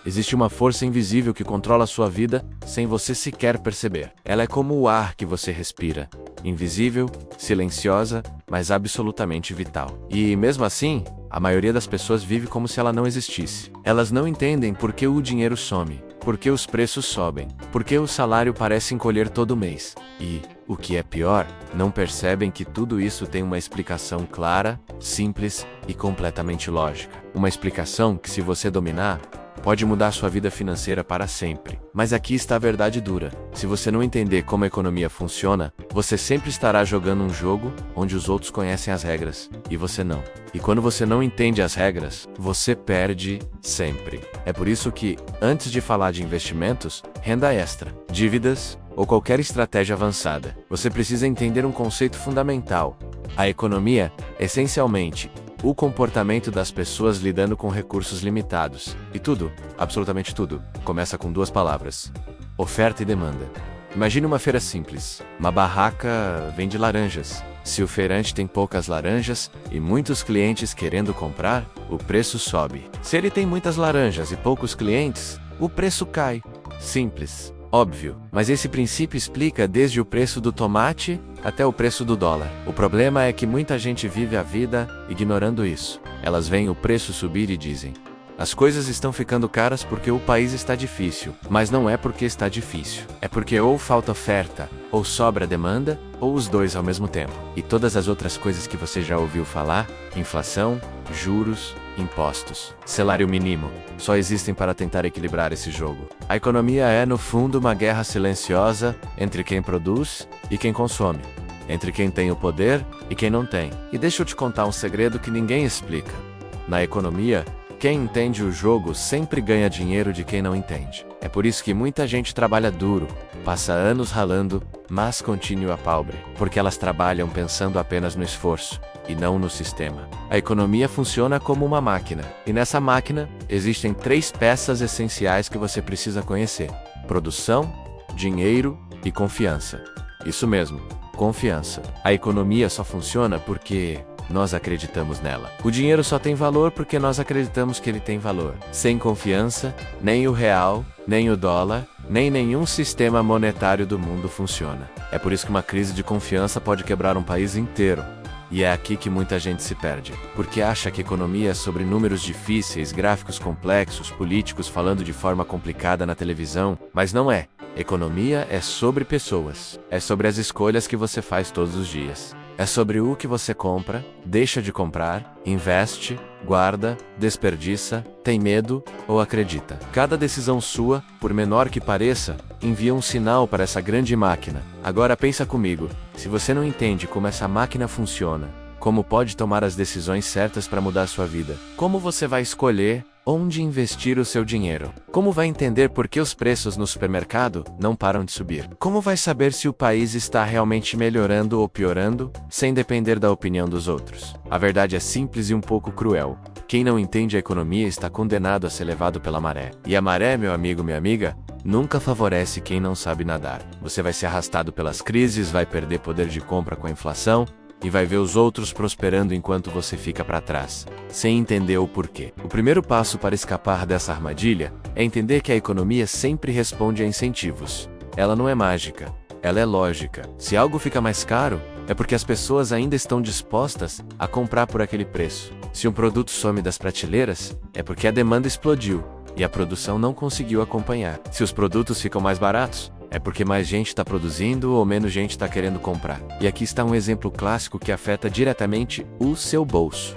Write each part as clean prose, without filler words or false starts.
Existe uma força invisível que controla a sua vida sem você sequer perceber. Ela é como o ar que você respira. Invisível, silenciosa, mas absolutamente vital. E, mesmo assim, a maioria das pessoas vive como se ela não existisse. Elas não entendem por que o dinheiro some, por que os preços sobem, por que o salário parece encolher todo mês. E, o que é pior, não percebem que tudo isso tem uma explicação clara, simples e completamente lógica. Uma explicação que, se você dominar, pode mudar sua vida financeira para sempre. Mas aqui está a verdade dura. Se você não entender como a economia funciona, você sempre estará jogando um jogo onde os outros conhecem as regras e você não. E quando você não entende as regras, você perde sempre. É por isso que, antes de falar de investimentos, renda extra, dívidas ou qualquer estratégia avançada, você precisa entender um conceito fundamental. A economia, essencialmente, o comportamento das pessoas lidando com recursos limitados. E tudo, absolutamente tudo, começa com duas palavras: oferta e demanda. Imagine uma feira simples. Uma barraca vende laranjas. Se o feirante tem poucas laranjas e muitos clientes querendo comprar, o preço sobe. Se ele tem muitas laranjas e poucos clientes, o preço cai. Simples. Óbvio, mas esse princípio explica desde o preço do tomate até o preço do dólar. O problema é que muita gente vive a vida ignorando isso. Elas veem o preço subir e dizem: as coisas estão ficando caras porque o país está difícil. Mas não é porque está difícil. É porque ou falta oferta, ou sobra demanda, ou os dois ao mesmo tempo. E todas as outras coisas que você já ouviu falar, inflação, juros, impostos, salário mínimo, só existem para tentar equilibrar esse jogo. A economia é, no fundo, uma guerra silenciosa entre quem produz e quem consome, entre quem tem o poder e quem não tem. E deixa eu te contar um segredo que ninguém explica. Na economia, quem entende o jogo sempre ganha dinheiro de quem não entende. É por isso que muita gente trabalha duro, passa anos ralando, mas continua pobre, porque elas trabalham pensando apenas no esforço e não no sistema. A economia funciona como uma máquina, e nessa máquina existem 3 peças essenciais que você precisa conhecer: produção, dinheiro e confiança. Isso mesmo, confiança. A economia só funciona porque nós acreditamos nela. O dinheiro só tem valor porque nós acreditamos que ele tem valor. Sem confiança, nem o real, nem o dólar, nem nenhum sistema monetário do mundo funciona. É por isso que uma crise de confiança pode quebrar um país inteiro. E é aqui que muita gente se perde, porque acha que economia é sobre números difíceis, gráficos complexos, políticos falando de forma complicada na televisão, mas não é. Economia é sobre pessoas. É sobre as escolhas que você faz todos os dias. É sobre o que você compra, deixa de comprar, investe, guarda, desperdiça, tem medo ou acredita. Cada decisão sua, por menor que pareça, envia um sinal para essa grande máquina. Agora pensa comigo, se você não entende como essa máquina funciona, como pode tomar as decisões certas para mudar sua vida, como você vai escolher onde investir o seu dinheiro? Como vai entender por que os preços no supermercado não param de subir? Como vai saber se o país está realmente melhorando ou piorando, sem depender da opinião dos outros? A verdade é simples e um pouco cruel. Quem não entende a economia está condenado a ser levado pela maré. E a maré, meu amigo, minha amiga, nunca favorece quem não sabe nadar. Você vai ser arrastado pelas crises, vai perder poder de compra com a inflação, e vai ver os outros prosperando enquanto você fica para trás, sem entender o porquê. O primeiro passo para escapar dessa armadilha é entender que a economia sempre responde a incentivos. Ela não é mágica, ela é lógica. Se algo fica mais caro, é porque as pessoas ainda estão dispostas a comprar por aquele preço. Se um produto some das prateleiras, é porque a demanda explodiu e a produção não conseguiu acompanhar. Se os produtos ficam mais baratos, é porque mais gente está produzindo ou menos gente está querendo comprar. E aqui está um exemplo clássico que afeta diretamente o seu bolso: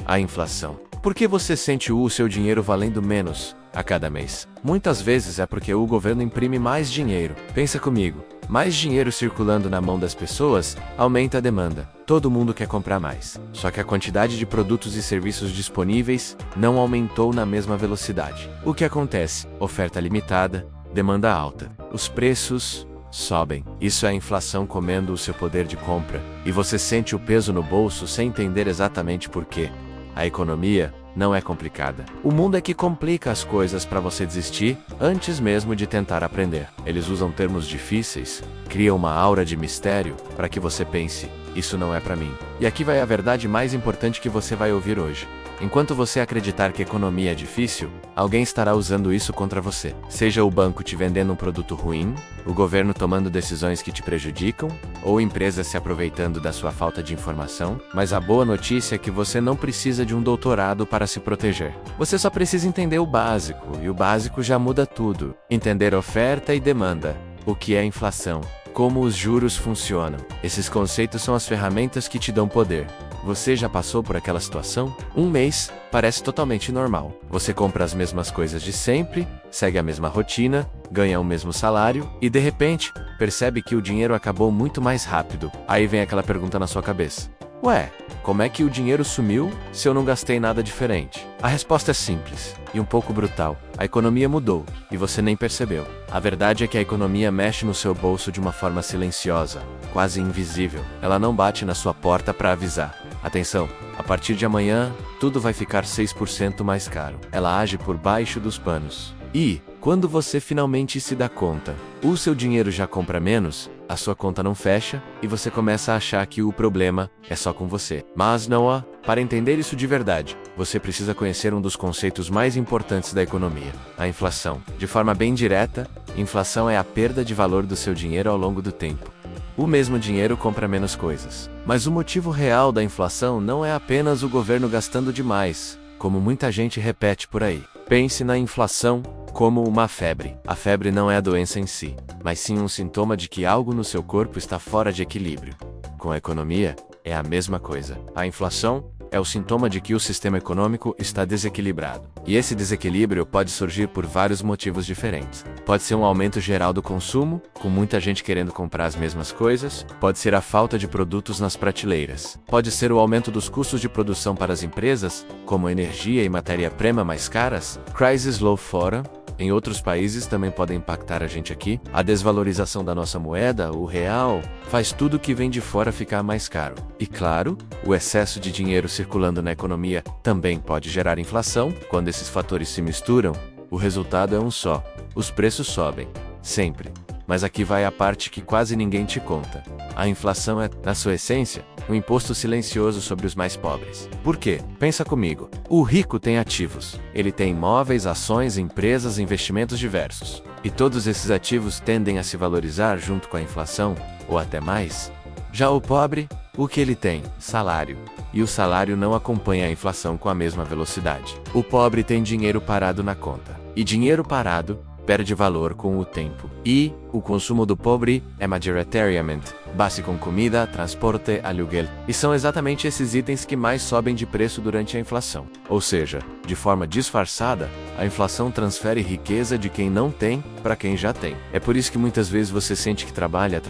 a inflação. Por que você sente o seu dinheiro valendo menos a cada mês? Muitas vezes é porque o governo imprime mais dinheiro. Pensa comigo, mais dinheiro circulando na mão das pessoas aumenta a demanda. Todo mundo quer comprar mais. Só que a quantidade de produtos e serviços disponíveis não aumentou na mesma velocidade. O que acontece? Oferta limitada, demanda alta. Os preços sobem. Isso é a inflação comendo o seu poder de compra. E você sente o peso no bolso sem entender exatamente por quê. A economia não é complicada. O mundo é que complica as coisas para você desistir antes mesmo de tentar aprender. Eles usam termos difíceis, criam uma aura de mistério para que você pense: isso não é para mim. E aqui vai a verdade mais importante que você vai ouvir hoje. Enquanto você acreditar que economia é difícil, alguém estará usando isso contra você. Seja o banco te vendendo um produto ruim, o governo tomando decisões que te prejudicam, ou empresas se aproveitando da sua falta de informação, mas a boa notícia é que você não precisa de um doutorado para se proteger. Você só precisa entender o básico, e o básico já muda tudo. Entender oferta e demanda, o que é inflação, como os juros funcionam. Esses conceitos são as ferramentas que te dão poder. Você já passou por aquela situação? Um mês parece totalmente normal. Você compra as mesmas coisas de sempre, segue a mesma rotina, ganha o mesmo salário e, de repente, percebe que o dinheiro acabou muito mais rápido. Aí vem aquela pergunta na sua cabeça. Ué, como é que o dinheiro sumiu se eu não gastei nada diferente? A resposta é simples e um pouco brutal. A economia mudou e você nem percebeu. A verdade é que a economia mexe no seu bolso de uma forma silenciosa, quase invisível. Ela não bate na sua porta para avisar. Atenção, a partir de amanhã, tudo vai ficar 6% mais caro. Ela age por baixo dos panos. E, quando você finalmente se dá conta, o seu dinheiro já compra menos, a sua conta não fecha, e você começa a achar que o problema é só com você. Mas não há. Para entender isso de verdade, você precisa conhecer um dos conceitos mais importantes da economia, a inflação. De forma bem direta, inflação é a perda de valor do seu dinheiro ao longo do tempo. O mesmo dinheiro compra menos coisas. Mas o motivo real da inflação não é apenas o governo gastando demais, como muita gente repete por aí. Pense na inflação como uma febre. A febre não é a doença em si, mas sim um sintoma de que algo no seu corpo está fora de equilíbrio. Com a economia, é a mesma coisa. A inflação é o sintoma de que o sistema econômico está desequilibrado. E esse desequilíbrio pode surgir por vários motivos diferentes. Pode ser um aumento geral do consumo, com muita gente querendo comprar as mesmas coisas. Pode ser a falta de produtos nas prateleiras. Pode ser o aumento dos custos de produção para as empresas, como energia e matéria-prima mais caras. Crisis low fora. Em outros países também podem impactar a gente aqui. A desvalorização da nossa moeda, o real, faz tudo que vem de fora ficar mais caro. E claro, o excesso de dinheiro circulando na economia também pode gerar inflação. Quando esses fatores se misturam, o resultado é um só. Os preços sobem. Sempre. Mas aqui vai a parte que quase ninguém te conta. A inflação é, na sua essência, um imposto silencioso sobre os mais pobres. Por quê? Pensa comigo. O rico tem ativos. Ele tem imóveis, ações, empresas, investimentos diversos. E todos esses ativos tendem a se valorizar junto com a inflação, ou até mais. Já o pobre, o que ele tem? Salário. E o salário não acompanha a inflação com a mesma velocidade. O pobre tem dinheiro parado na conta. E dinheiro parado perde valor com o tempo. E o consumo do pobre é majoritariamente base com comida, transporte, aluguel. E são exatamente esses itens que mais sobem de preço durante a inflação. Ou seja, de forma disfarçada, a inflação transfere riqueza de quem não tem para quem já tem. É por isso que muitas vezes você sente que trabalha,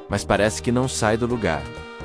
mas parece que não sai do lugar.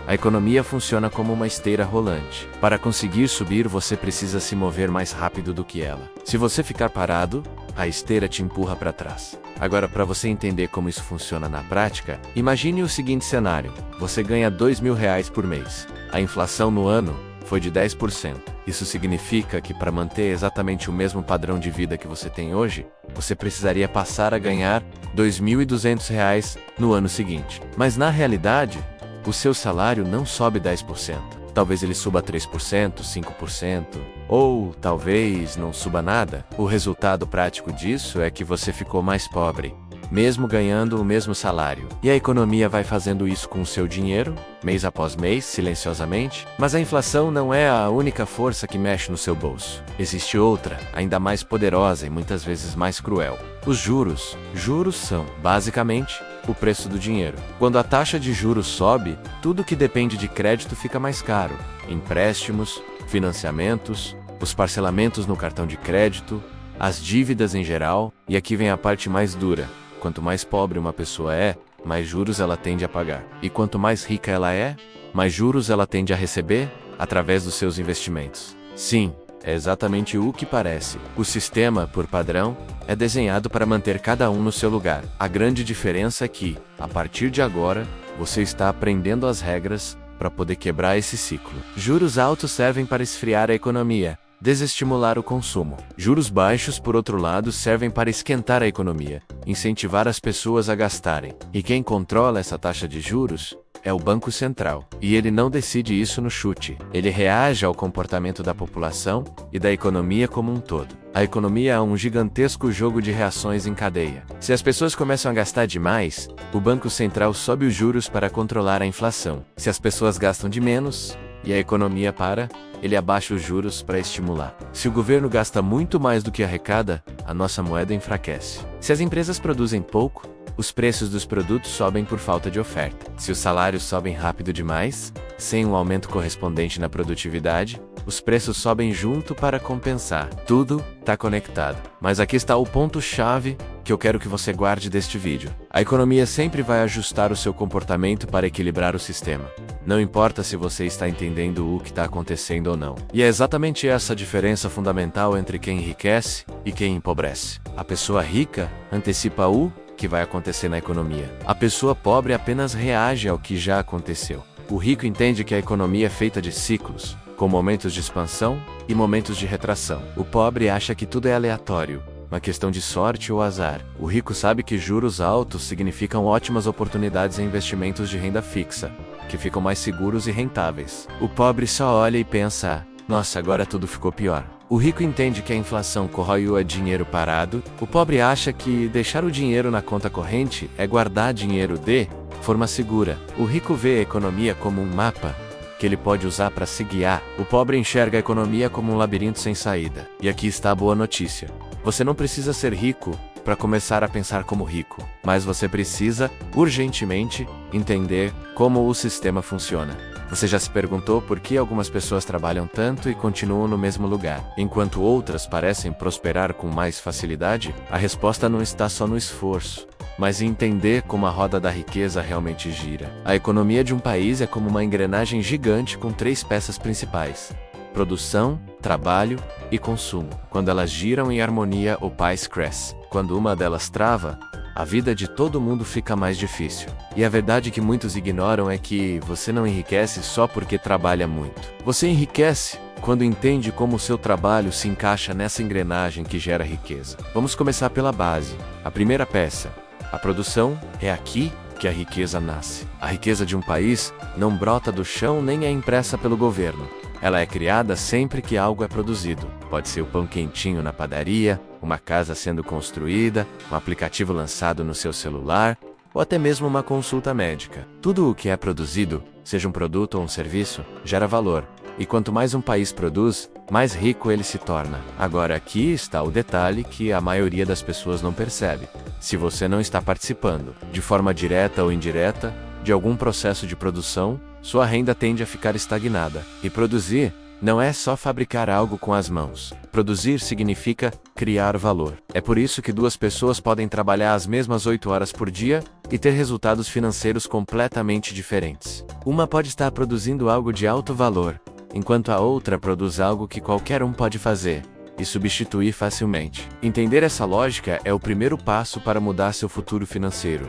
A economia funciona como uma esteira rolante. Para conseguir subir, você precisa se mover mais rápido do que ela. Se você ficar parado, a esteira te empurra para trás. Agora, para você entender como isso funciona na prática, imagine o seguinte cenário. Você ganha R$2.000 por mês. A inflação no ano foi de 10%. Isso significa que para manter exatamente o mesmo padrão de vida que você tem hoje, você precisaria passar a ganhar R$2.200 no ano seguinte. Mas na realidade, o seu salário não sobe 10%. Talvez ele suba 3%, 5%, ou talvez não suba nada. O resultado prático disso é que você ficou mais pobre, mesmo ganhando o mesmo salário. E a economia vai fazendo isso com o seu dinheiro, mês após mês, silenciosamente. Mas a inflação não é a única força que mexe no seu bolso. Existe outra, ainda mais poderosa e muitas vezes mais cruel. Os juros. Juros são, basicamente, o preço do dinheiro. Quando a taxa de juros sobe, tudo que depende de crédito fica mais caro. Empréstimos, financiamentos, os parcelamentos no cartão de crédito, as dívidas em geral, e aqui vem a parte mais dura. Quanto mais pobre uma pessoa é, mais juros ela tende a pagar. E quanto mais rica ela é, mais juros ela tende a receber através dos seus investimentos. Sim, é exatamente o que parece. O sistema, por padrão, é desenhado para manter cada um no seu lugar. A grande diferença é que, a partir de agora, você está aprendendo as regras para poder quebrar esse ciclo. Juros altos servem para esfriar a economia, desestimular o consumo. Juros baixos, por outro lado, servem para esquentar a economia, incentivar as pessoas a gastarem. E quem controla essa taxa de juros é o Banco Central. E ele não decide isso no chute. Ele reage ao comportamento da população e da economia como um todo. A economia é um gigantesco jogo de reações em cadeia. Se as pessoas começam a gastar demais, o Banco Central sobe os juros para controlar a inflação. Se as pessoas gastam de menos e a economia para, ele abaixa os juros para estimular. Se o governo gasta muito mais do que arrecada, a nossa moeda enfraquece. Se as empresas produzem pouco, os preços dos produtos sobem por falta de oferta. Se os salários sobem rápido demais, sem um aumento correspondente na produtividade, os preços sobem junto para compensar. Tudo está conectado. Mas aqui está o ponto-chave que eu quero que você guarde deste vídeo. A economia sempre vai ajustar o seu comportamento para equilibrar o sistema. Não importa se você está entendendo o que está acontecendo ou não. E é exatamente essa a diferença fundamental entre quem enriquece e quem empobrece. A pessoa rica antecipa o que vai acontecer na economia. A pessoa pobre apenas reage ao que já aconteceu. O rico entende que a economia é feita de ciclos, com momentos de expansão e momentos de retração. O pobre acha que tudo é aleatório, uma questão de sorte ou azar. O rico sabe que juros altos significam ótimas oportunidades em investimentos de renda fixa, que ficam mais seguros e rentáveis. O pobre só olha e pensa: nossa, agora tudo ficou pior. O rico entende que a inflação corrói o dinheiro parado. O pobre acha que deixar o dinheiro na conta corrente é guardar dinheiro de forma segura. O rico vê a economia como um mapa que ele pode usar para se guiar. O pobre enxerga a economia como um labirinto sem saída. E aqui está a boa notícia. Você não precisa ser rico para começar a pensar como rico, mas você precisa, urgentemente, entender como o sistema funciona. Você já se perguntou por que algumas pessoas trabalham tanto e continuam no mesmo lugar, enquanto outras parecem prosperar com mais facilidade? A resposta não está só no esforço, mas em entender como a roda da riqueza realmente gira. A economia de um país é como uma engrenagem gigante com 3 peças principais: produção, trabalho e consumo. Quando elas giram em harmonia, o país cresce. Quando uma delas trava, a vida de todo mundo fica mais difícil. E a verdade que muitos ignoram é que você não enriquece só porque trabalha muito. Você enriquece quando entende como o seu trabalho se encaixa nessa engrenagem que gera riqueza. Vamos começar pela base. A primeira peça, a produção, é aqui que a riqueza nasce. A riqueza de um país não brota do chão nem é impressa pelo governo. Ela é criada sempre que algo é produzido. Pode ser o pão quentinho na padaria, uma casa sendo construída, um aplicativo lançado no seu celular, ou até mesmo uma consulta médica. Tudo o que é produzido, seja um produto ou um serviço, gera valor. E quanto mais um país produz, mais rico ele se torna. Agora aqui está o detalhe que a maioria das pessoas não percebe. Se você não está participando, de forma direta ou indireta, de algum processo de produção, sua renda tende a ficar estagnada. E produzir não é só fabricar algo com as mãos. Produzir significa criar valor. É por isso que 2 pessoas podem trabalhar as mesmas 8 horas por dia e ter resultados financeiros completamente diferentes. Uma pode estar produzindo algo de alto valor, enquanto a outra produz algo que qualquer um pode fazer e substituir facilmente. Entender essa lógica é o primeiro passo para mudar seu futuro financeiro.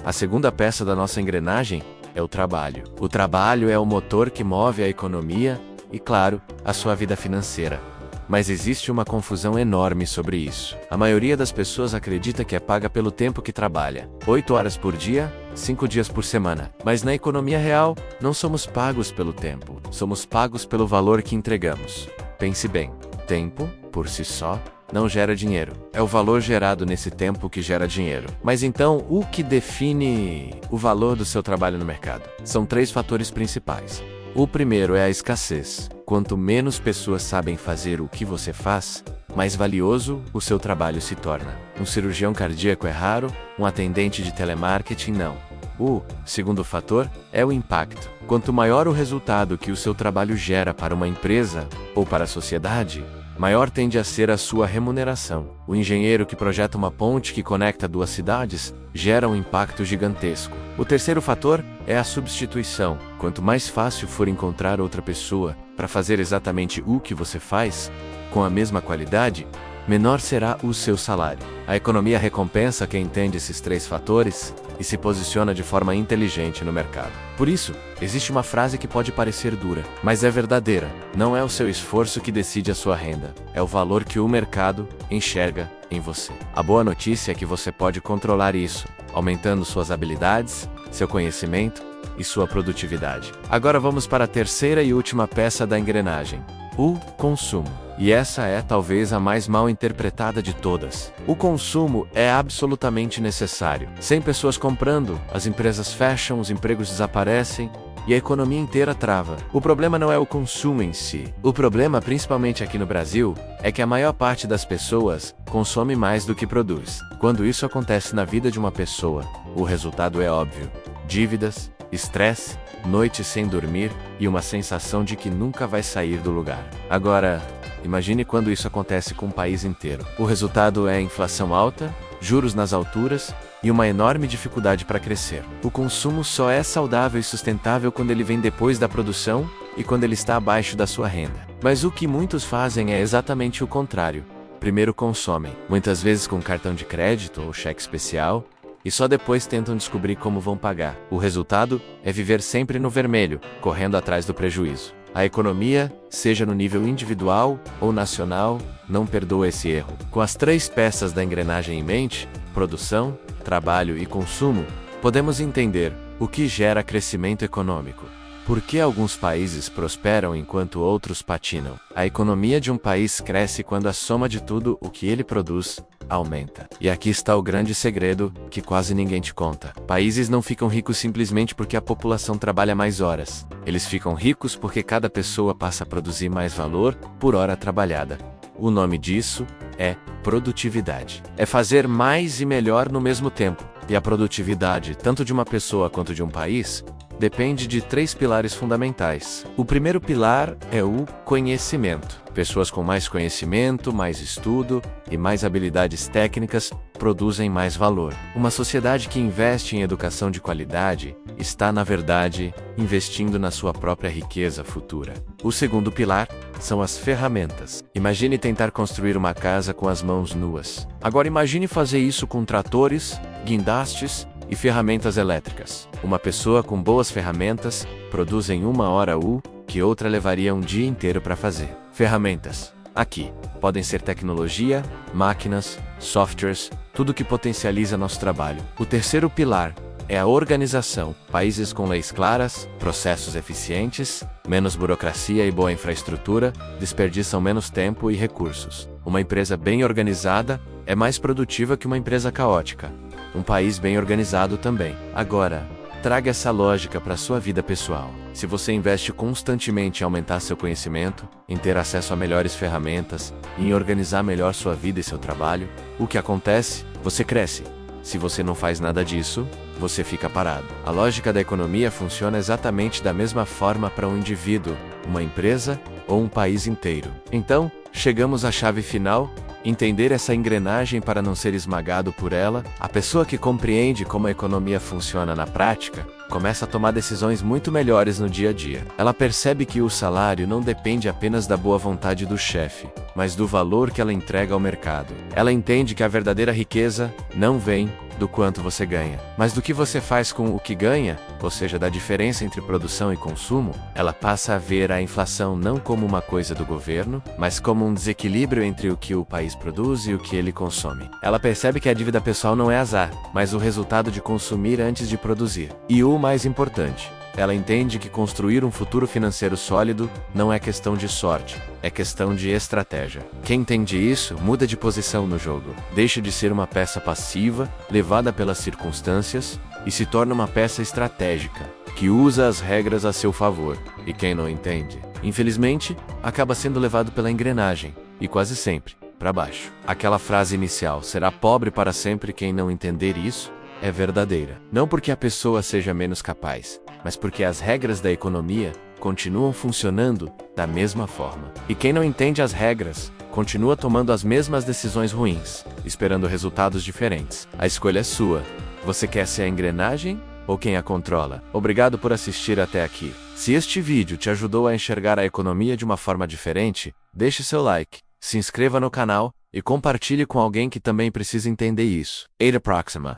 A segunda peça da nossa engrenagem é o trabalho. O trabalho é o motor que move a economia e, claro, a sua vida financeira. Mas existe uma confusão enorme sobre isso. A maioria das pessoas acredita que é paga pelo tempo que trabalha. 8 horas por dia, 5 dias por semana. Mas na economia real, não somos pagos pelo tempo. Somos pagos pelo valor que entregamos. Pense bem. Tempo, por si só, não gera dinheiro. É o valor gerado nesse tempo que gera dinheiro. Mas então, o que define o valor do seu trabalho no mercado? São 3 fatores principais. O primeiro é a escassez. Quanto menos pessoas sabem fazer o que você faz, mais valioso o seu trabalho se torna. Um cirurgião cardíaco é raro, um atendente de telemarketing não. O segundo fator é o impacto. Quanto maior o resultado que o seu trabalho gera para uma empresa ou para a sociedade, maior tende a ser a sua remuneração. O engenheiro que projeta uma ponte que conecta 2 cidades gera um impacto gigantesco. O terceiro fator é a substituição. Quanto mais fácil for encontrar outra pessoa para fazer exatamente o que você faz, com a mesma qualidade, menor será o seu salário. A economia recompensa quem entende esses 3 fatores e se posiciona de forma inteligente no mercado. Por isso, existe uma frase que pode parecer dura, mas é verdadeira. Não é o seu esforço que decide a sua renda, é o valor que o mercado enxerga em você. A boa notícia é que você pode controlar isso, aumentando suas habilidades, seu conhecimento e sua produtividade. Agora vamos para a terceira e última peça da engrenagem: o consumo. E essa é talvez a mais mal interpretada de todas. O consumo é absolutamente necessário. Sem pessoas comprando, as empresas fecham, os empregos desaparecem e a economia inteira trava. O problema não é o consumo em si. O problema, principalmente aqui no Brasil, é que a maior parte das pessoas consome mais do que produz. Quando isso acontece na vida de uma pessoa, o resultado é óbvio: dívidas, estresse, noites sem dormir e uma sensação de que nunca vai sair do lugar. Agora, imagine quando isso acontece com o país inteiro. O resultado é inflação alta, juros nas alturas e uma enorme dificuldade para crescer. O consumo só é saudável e sustentável quando ele vem depois da produção e quando ele está abaixo da sua renda. Mas o que muitos fazem é exatamente o contrário. Primeiro consomem, muitas vezes com cartão de crédito ou cheque especial, e só depois tentam descobrir como vão pagar. O resultado é viver sempre no vermelho, correndo atrás do prejuízo. A economia, seja no nível individual ou nacional, não perdoa esse erro. Com as 3 peças da engrenagem em mente, produção, trabalho e consumo, podemos entender o que gera crescimento econômico. Por que alguns países prosperam enquanto outros patinam? A economia de um país cresce quando a soma de tudo o que ele produz aumenta. E aqui está o grande segredo que quase ninguém te conta. Países não ficam ricos simplesmente porque a população trabalha mais horas. Eles ficam ricos porque cada pessoa passa a produzir mais valor por hora trabalhada. O nome disso é produtividade. É fazer mais e melhor no mesmo tempo. E a produtividade, tanto de uma pessoa quanto de um país, depende de 3 pilares fundamentais. O primeiro pilar é o conhecimento. Pessoas com mais conhecimento, mais estudo e mais habilidades técnicas produzem mais valor. Uma sociedade que investe em educação de qualidade está, na verdade, investindo na sua própria riqueza futura. O segundo pilar são as ferramentas. Imagine tentar construir uma casa com as mãos nuas. Agora imagine fazer isso com tratores, guindastes e ferramentas elétricas. Uma pessoa com boas ferramentas produz em 1 hora o que outra levaria um dia inteiro para fazer. Ferramentas. Aqui, podem ser tecnologia, máquinas, softwares, tudo que potencializa nosso trabalho. O terceiro pilar é a organização. Países com leis claras, processos eficientes, menos burocracia e boa infraestrutura desperdiçam menos tempo e recursos. Uma empresa bem organizada é mais produtiva que uma empresa caótica. Um país bem organizado também. Agora, traga essa lógica para a sua vida pessoal. Se você investe constantemente em aumentar seu conhecimento, em ter acesso a melhores ferramentas e em organizar melhor sua vida e seu trabalho, o que acontece? Você cresce. Se você não faz nada disso, você fica parado. A lógica da economia funciona exatamente da mesma forma para um indivíduo, uma empresa ou um país inteiro. Então, chegamos à chave final: entender essa engrenagem para não ser esmagado por ela. A pessoa que compreende como a economia funciona na prática começa a tomar decisões muito melhores no dia a dia. Ela percebe que o salário não depende apenas da boa vontade do chefe, mas do valor que ela entrega ao mercado. Ela entende que a verdadeira riqueza não vem do quanto você ganha, mas do que você faz com o que ganha, ou seja, da diferença entre produção e consumo. Ela passa a ver a inflação não como uma coisa do governo, mas como um desequilíbrio entre o que o país produz e o que ele consome. Ela percebe que a dívida pessoal não é azar, mas o resultado de consumir antes de produzir. E o mais importante, ela entende que construir um futuro financeiro sólido não é questão de sorte, é questão de estratégia. Quem entende isso, muda de posição no jogo. Deixa de ser uma peça passiva, levada pelas circunstâncias, e se torna uma peça estratégica, que usa as regras a seu favor. E quem não entende, infelizmente, acaba sendo levado pela engrenagem, e quase sempre, para baixo. Aquela frase inicial, será pobre para sempre quem não entender isso, é verdadeira. Não porque a pessoa seja menos capaz, mas porque as regras da economia continuam funcionando da mesma forma. E quem não entende as regras, continua tomando as mesmas decisões ruins, esperando resultados diferentes. A escolha é sua. Você quer ser a engrenagem ou quem a controla? Obrigado por assistir até aqui. Se este vídeo te ajudou a enxergar a economia de uma forma diferente, deixe seu like, se inscreva no canal e compartilhe com alguém que também precisa entender isso. Até a próxima.